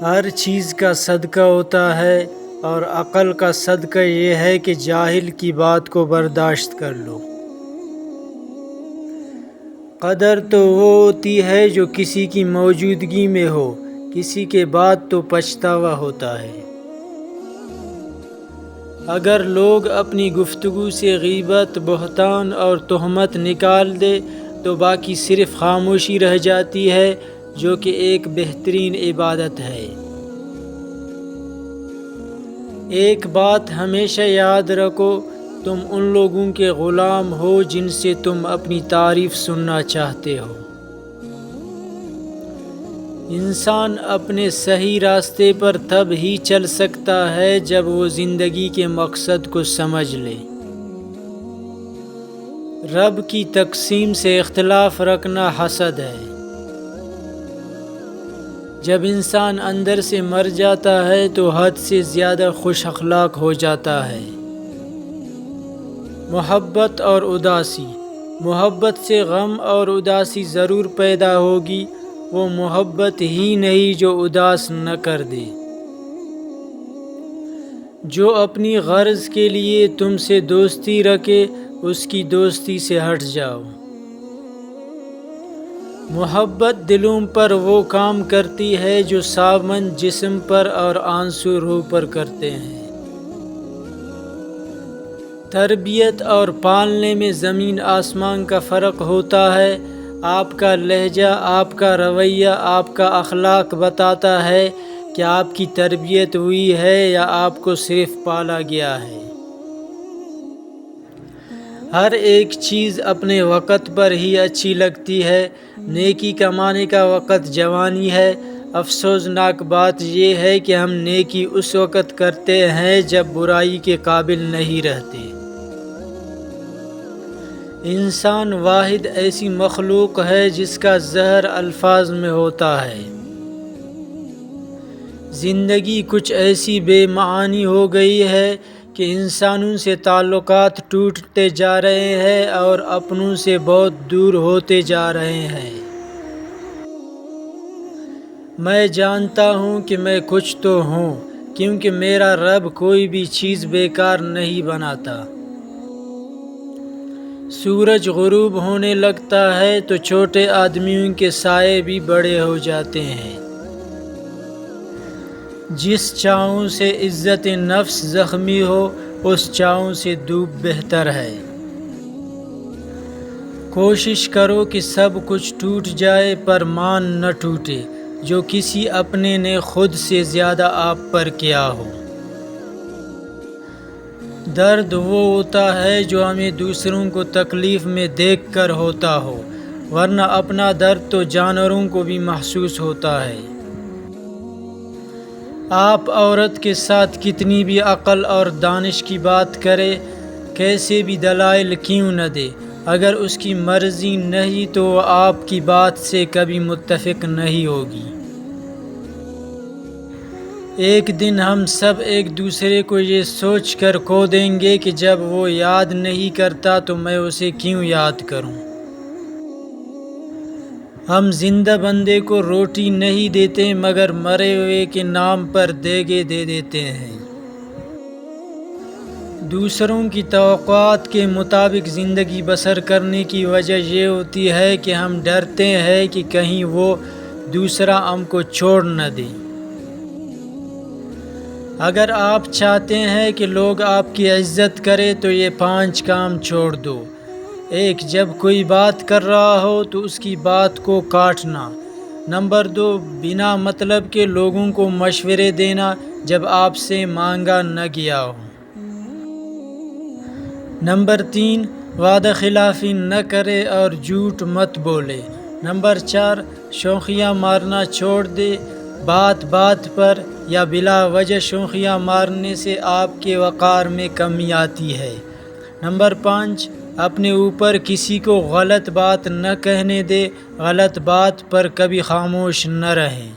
ہر چیز کا صدقہ ہوتا ہے اور عقل کا صدقہ یہ ہے کہ جاہل کی بات کو برداشت کر لو۔ قدر تو وہ ہوتی ہے جو کسی کی موجودگی میں ہو، کسی کے بعد تو پچھتاوا ہوتا ہے۔ اگر لوگ اپنی گفتگو سے غیبت، بہتان اور تہمت نکال دے تو باقی صرف خاموشی رہ جاتی ہے، جو کہ ایک بہترین عبادت ہے۔ ایک بات ہمیشہ یاد رکھو، تم ان لوگوں کے غلام ہو جن سے تم اپنی تعریف سننا چاہتے ہو۔ انسان اپنے صحیح راستے پر تب ہی چل سکتا ہے جب وہ زندگی کے مقصد کو سمجھ لے۔ رب کی تقسیم سے اختلاف رکھنا حسد ہے۔ جب انسان اندر سے مر جاتا ہے تو حد سے زیادہ خوش اخلاق ہو جاتا ہے۔ محبت اور اداسی، محبت سے غم اور اداسی ضرور پیدا ہوگی، وہ محبت ہی نہیں جو اداس نہ کر دے۔ جو اپنی غرض کے لیے تم سے دوستی رکھے اس کی دوستی سے ہٹ جاؤ۔ محبت دلوں پر وہ کام کرتی ہے جو ساون جسم پر اور آنسو روح پر کرتے ہیں۔ تربیت اور پالنے میں زمین آسمان کا فرق ہوتا ہے۔ آپ کا لہجہ، آپ کا رویہ، آپ کا اخلاق بتاتا ہے کہ آپ کی تربیت ہوئی ہے یا آپ کو صرف پالا گیا ہے۔ ہر ایک چیز اپنے وقت پر ہی اچھی لگتی ہے۔ نیکی کمانے کا وقت جوانی ہے۔ افسوسناک بات یہ ہے کہ ہم نیکی اس وقت کرتے ہیں جب برائی کے قابل نہیں رہتے۔ انسان واحد ایسی مخلوق ہے جس کا زہر الفاظ میں ہوتا ہے۔ زندگی کچھ ایسی بے معانی ہو گئی ہے کہ انسانوں سے تعلقات ٹوٹتے جا رہے ہیں اور اپنوں سے بہت دور ہوتے جا رہے ہیں۔ میں جانتا ہوں کہ میں کچھ تو ہوں، کیونکہ میرا رب کوئی بھی چیز بیکار نہیں بناتا۔ سورج غروب ہونے لگتا ہے تو چھوٹے آدمیوں کے سائے بھی بڑے ہو جاتے ہیں۔ جس چاؤں سے عزت نفس زخمی ہو اس چاؤں سے دھوپ بہتر ہے۔ کوشش کرو کہ سب کچھ ٹوٹ جائے پر مان نہ ٹوٹے، جو کسی اپنے نے خود سے زیادہ آپ پر کیا ہو۔ درد وہ ہوتا ہے جو ہمیں دوسروں کو تکلیف میں دیکھ کر ہوتا ہو، ورنہ اپنا درد تو جانوروں کو بھی محسوس ہوتا ہے۔ آپ عورت کے ساتھ کتنی بھی عقل اور دانش کی بات کرے، کیسے بھی دلائل کیوں نہ دے، اگر اس کی مرضی نہیں تو وہ آپ کی بات سے کبھی متفق نہیں ہوگی۔ ایک دن ہم سب ایک دوسرے کو یہ سوچ کر کھو دیں گے کہ جب وہ یاد نہیں کرتا تو میں اسے کیوں یاد کروں۔ ہم زندہ بندے کو روٹی نہیں دیتے مگر مرے ہوئے کے نام پر دیگے دے دیتے ہیں۔ دوسروں کی توقعات کے مطابق زندگی بسر کرنے کی وجہ یہ ہوتی ہے کہ ہم ڈرتے ہیں کہ کہیں وہ دوسرا ہم کو چھوڑ نہ دے۔ اگر آپ چاہتے ہیں کہ لوگ آپ کی عزت کرے تو یہ 5 کام چھوڑ دو۔ 1، جب کوئی بات کر رہا ہو تو اس کی بات کو کاٹنا۔ نمبر 2، بنا مطلب کے لوگوں کو مشورے دینا جب آپ سے مانگا نہ گیا ہو۔ نمبر 3، وعدہ خلافی نہ کرے اور جھوٹ مت بولے۔ نمبر 4، شوخیاں مارنا چھوڑ دے۔ بات بات پر یا بلا وجہ شوخیاں مارنے سے آپ کے وقار میں کمی آتی ہے۔ نمبر 5، اپنے اوپر کسی کو غلط بات نہ کہنے دے، غلط بات پر کبھی خاموش نہ رہیں۔